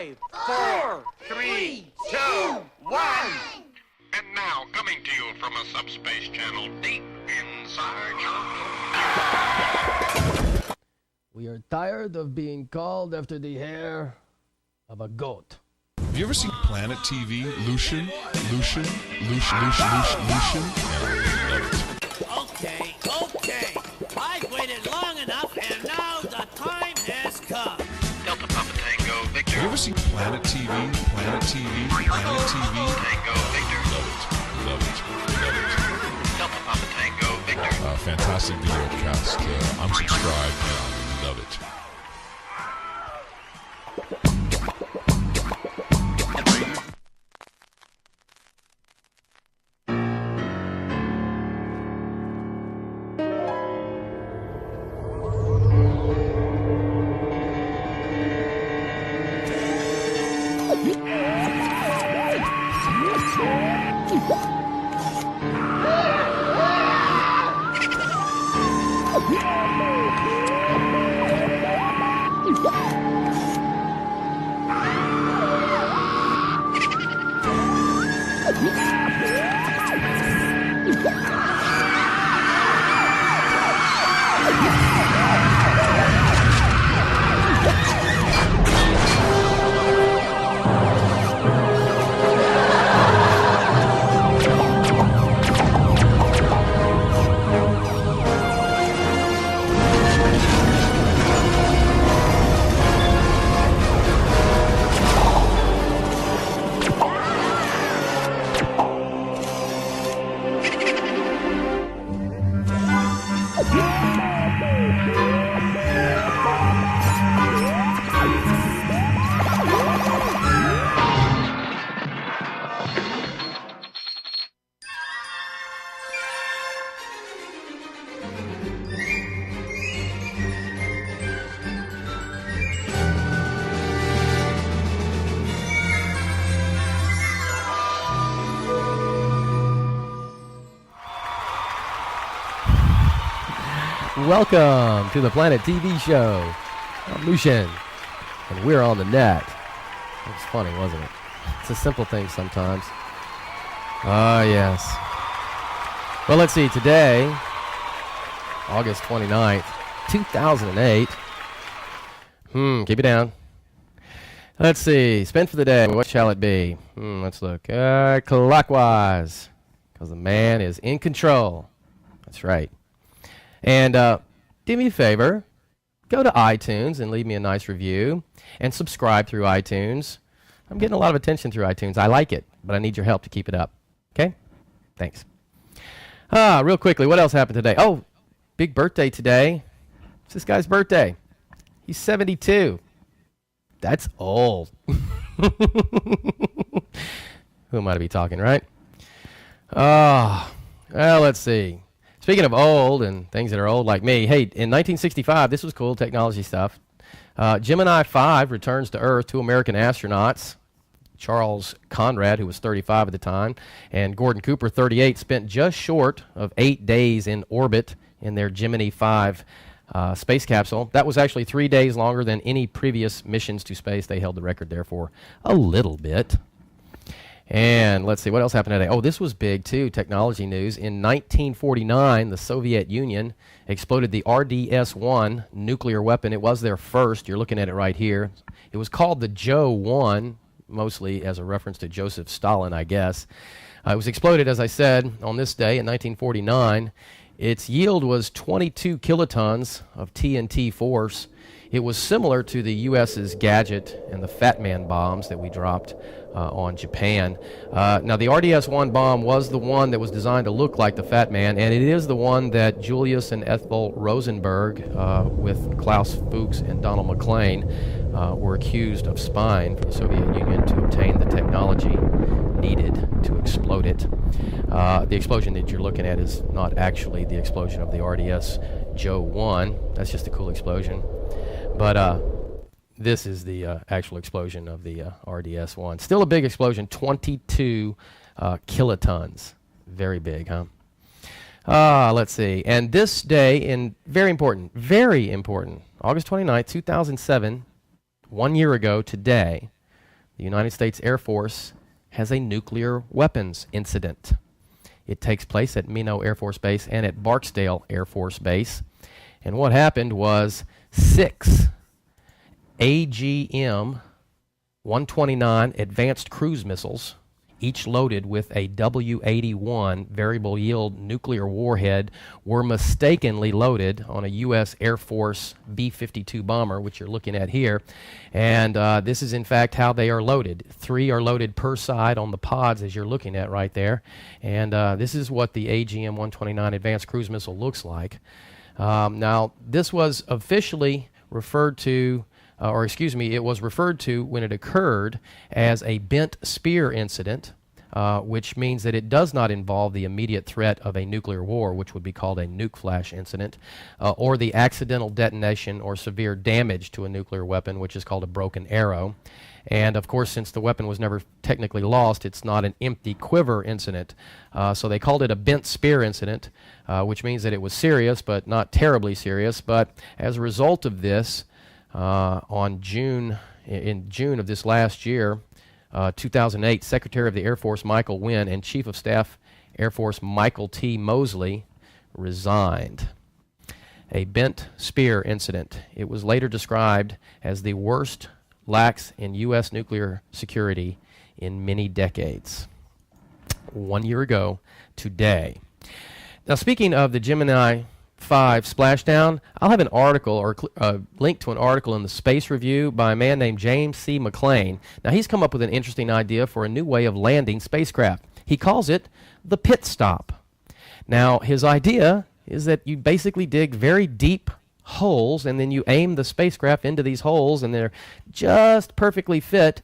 5, 4, 3, 2, 1. And now, coming to you from a subspace channel deep inside your... We are tired of being called after the hair of a goat. Have you ever seen Planet TV? Lucian? Lucian? Okay. I've waited long enough, and now the time has come. Delta Papa Tango Victor. Have you ever seen Planet TV? Planet TV? Planet TV? Tango Victor. Love it. Delta Papa Tango Victor. Fantastic videocast. I'm subscribed and I love it. Welcome to the Planet TV show. I'm Lucian, and we're on the net. It was funny, wasn't it? It's a simple thing sometimes. Ah, yes. Well, let's see. Today, August 29th, 2008. Keep it down. Let's see. Spin for the day. What shall it be? Let's look. Clockwise, because the man is in control. That's right. And do me a favor, go to iTunes and leave me a nice review, and subscribe through iTunes. I'm getting a lot of attention through iTunes. I like it, but I need your help to keep it up. Okay? Thanks. Real quickly, what else happened today? Oh, big birthday today. It's this guy's birthday. He's 72. That's old. Who am I to be talking, right? Well, let's see. Speaking of old and things that are old like me, hey, in 1965, this was cool technology stuff. Gemini 5 returns to Earth. 2 American astronauts, Charles Conrad, who was 35 at the time, and Gordon Cooper, 38, spent just short of 8 days in orbit in their Gemini 5 space capsule. That was actually 3 days longer than any previous missions to space. They held the record there for a little bit. And let's see, what else happened today? Oh, this was big, too, technology news. In 1949, the Soviet Union exploded the RDS-1 nuclear weapon. It was their first. You're looking at it right here. It was called the Joe-1, mostly as a reference to Joseph Stalin, I guess. It was exploded, as I said, on this day in 1949. Its yield was 22 kilotons of TNT force. It was similar to the U.S.'s Gadget and the Fat Man bombs that we dropped on Japan. Now, the RDS-1 bomb was the one that was designed to look like the Fat Man, and it is the one that Julius and Ethel Rosenberg, with Klaus Fuchs and Donald McLean, were accused of spying for the Soviet Union to obtain the technology needed to explode it. The explosion that you're looking at is not actually the explosion of the RDS Joe-1. That's just a cool explosion. But this is the actual explosion of the RDS-1. Still a big explosion, 22 kilotons. Very big, huh? Let's see. And this day, very important, August 29th, 2007, 1 year ago today, the United States Air Force has a nuclear weapons incident. It takes place at Minot Air Force Base and at Barksdale Air Force Base. And what happened was 6 AGM-129 advanced cruise missiles, each loaded with a W-81 variable yield nuclear warhead, were mistakenly loaded on a U.S. Air Force B-52 bomber, which you're looking at here. And this is in fact how they are loaded. 3 are loaded per side on the pods, as you're looking at right there. And this is what the AGM-129 advanced cruise missile looks like. Now, this was officially referred to, it was referred to when it occurred as a bent spear incident, which means that it does not involve the immediate threat of a nuclear war, which would be called a nuke flash incident, or the accidental detonation or severe damage to a nuclear weapon, which is called a broken arrow. And of course, since the weapon was never technically lost, it's not an empty quiver incident. So they called it a bent spear incident, which means that it was serious, but not terribly serious. But as a result of this, in June of this last year, 2008, Secretary of the Air Force Michael Wynn and Chief of Staff Air Force Michael T. Mosley resigned. A bent spear incident. It was later described as the worst lacks in U.S. nuclear security in many decades. 1 year ago today. Now, speaking of the Gemini 5 splashdown, I'll have an article or a link to an article in the Space Review by a man named James C. McLean. Now, he's come up with an interesting idea for a new way of landing spacecraft. He calls it the pit stop. Now, his idea is that you basically dig very deep holes, and then you aim the spacecraft into these holes, and they're just perfectly fit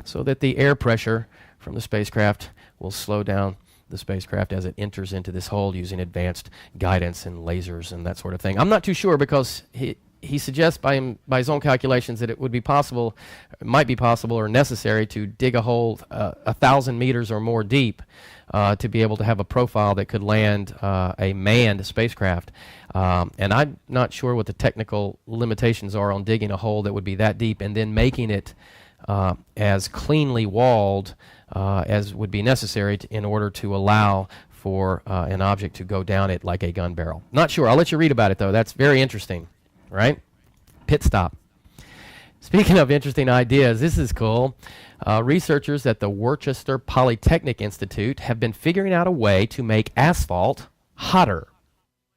so that the air pressure from the spacecraft will slow down the spacecraft as it enters into this hole using advanced guidance and lasers and that sort of thing. I'm not too sure, because he suggests by his own calculations that it would be possible, might be possible or necessary to dig a hole 1,000 meters or more deep to be able to have a profile that could land a manned spacecraft. And I'm not sure what the technical limitations are on digging a hole that would be that deep and then making it as cleanly walled as would be necessary in order to allow for an object to go down it like a gun barrel. Not sure. I'll let you read about it, though. That's very interesting, right? Pit stop. Speaking of interesting ideas, this is cool. Researchers at the Worcester Polytechnic Institute have been figuring out a way to make asphalt hotter.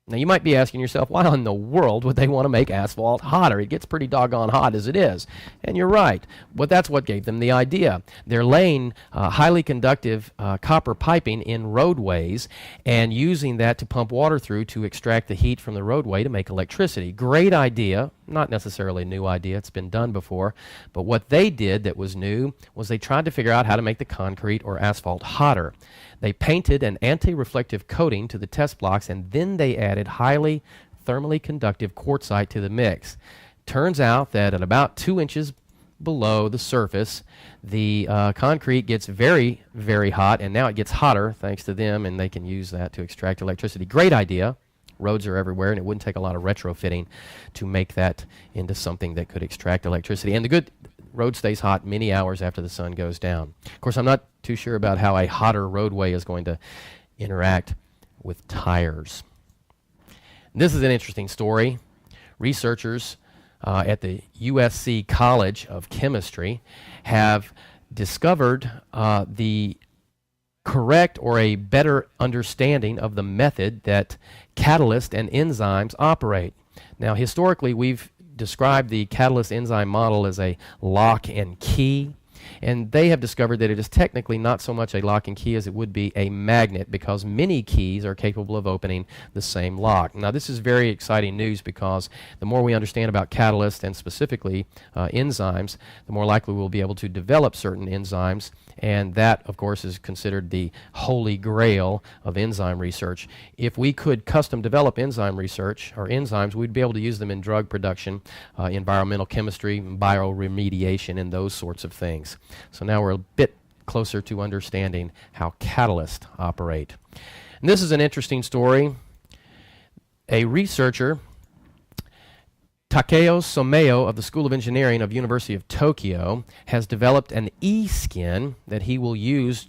Now, you might be asking yourself, why in the world would they want to make asphalt hotter? It gets pretty doggone hot as it is. And you're right. But that's what gave them the idea. They're laying highly conductive copper piping in roadways and using that to pump water through to extract the heat from the roadway to make electricity. Great idea. Not necessarily a new idea. It's been done before. But what they did that was new was they tried to figure out how to make the concrete or asphalt hotter. They painted an anti-reflective coating to the test blocks, and then they added highly thermally conductive quartzite to the mix. Turns out that at about 2 inches below the surface, the concrete gets very, very hot, and now it gets hotter thanks to them, and they can use that to extract electricity. Great idea. Roads are everywhere, and it wouldn't take a lot of retrofitting to make that into something that could extract electricity. And the good road stays hot many hours after the sun goes down. Of course, I'm not too sure about how a hotter roadway is going to interact with tires. This is an interesting story. Researchers at the USC College of Chemistry have discovered the correct or a better understanding of the method that catalysts and enzymes operate. Now, historically, we've described the catalyst enzyme model as a lock and key, and they have discovered that it is technically not so much a lock and key as it would be a magnet, because many keys are capable of opening the same lock. Now, this is very exciting news, because the more we understand about catalysts and specifically enzymes, the more likely we'll be able to develop certain enzymes, and that, of course, is considered the holy grail of enzyme research. If we could custom develop enzyme research or enzymes, we'd be able to use them in drug production, environmental chemistry, bioremediation, and those sorts of things. So now we're a bit closer to understanding how catalysts operate. And this is an interesting story. A researcher Takeo Someo of the School of Engineering of University of Tokyo has developed an e-skin that he will use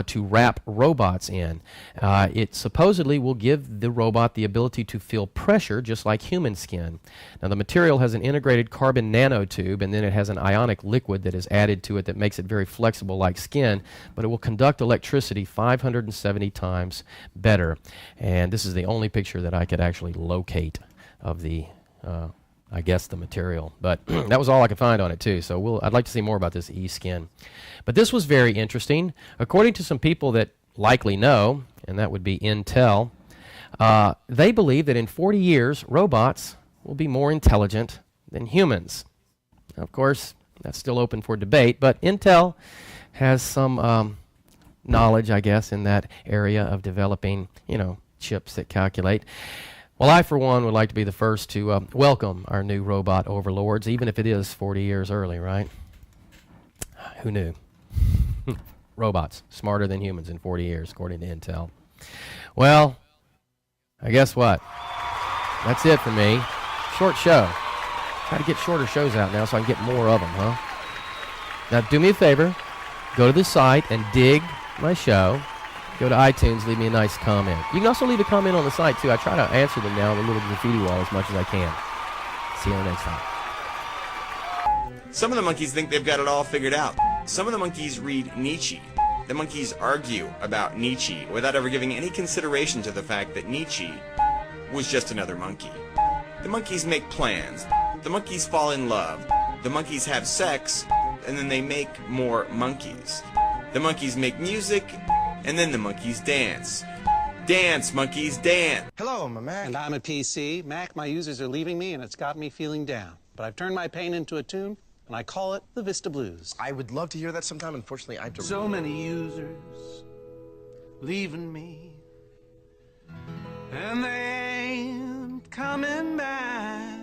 to wrap robots in. It supposedly will give the robot the ability to feel pressure just like human skin. Now the material has an integrated carbon nanotube, and then it has an ionic liquid that is added to it that makes it very flexible like skin, but it will conduct electricity 570 times better. And this is the only picture that I could actually locate of the I guess the material, but that was all I could find on it too. So I'd like to see more about this e-skin. But this was very interesting. According to some people that likely know, and that would be Intel, they believe that in 40 years, robots will be more intelligent than humans. Now, of course, that's still open for debate, but Intel has some knowledge, I guess, in that area of developing, chips that calculate. Well, I, for one, would like to be the first to welcome our new robot overlords, even if it is 40 years early, right? Who knew? Robots, smarter than humans in 40 years, according to Intel. Well, I guess what? That's it for me. Short show. Try to get shorter shows out now so I can get more of them, huh? Now, do me a favor. Go to the site and dig my show. Go to iTunes, leave me a nice comment. You can also leave a comment on the site, too. I try to answer them now on the little graffiti wall as much as I can. See you next time. Some of the monkeys think they've got it all figured out. Some of the monkeys read Nietzsche. The monkeys argue about Nietzsche without ever giving any consideration to the fact that Nietzsche was just another monkey. The monkeys make plans. The monkeys fall in love. The monkeys have sex, and then they make more monkeys. The monkeys make music, and then the monkeys dance. Dance, monkeys, dance. Hello, I'm a Mac. And I'm a PC. Mac, my users are leaving me, and it's got me feeling down. But I've turned my pain into a tune, and I call it the Vista Blues. I would love to hear that sometime. Unfortunately, I have to... So many users leaving me, and they ain't coming back.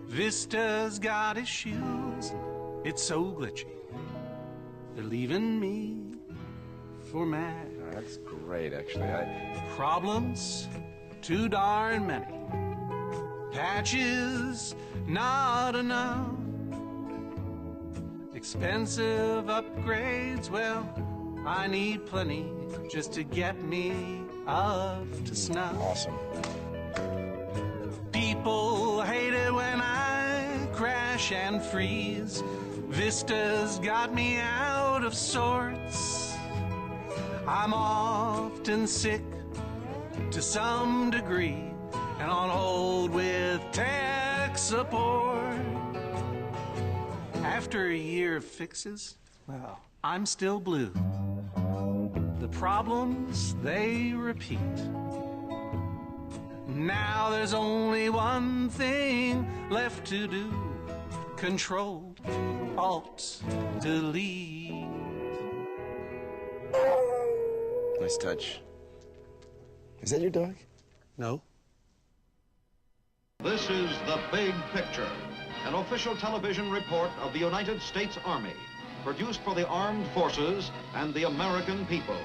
Vista's got issues, it's so glitchy. They're leaving me for Mac. That's great, actually. Problems, too darn many. Patches, not enough. Expensive upgrades, well, I need plenty just to get me up to snuff. Awesome. People hate it when I crash and freeze. Vista's got me out of sorts. I'm often sick to some degree and on hold with tech support. After a year of fixes, well, I'm still blue. The problems, they repeat. Now there's only one thing left to do. Control, Alt, Delete. Nice touch. Is that your dog? No. This is The Big Picture, an official television report of the United States Army, produced for the armed forces and the American people.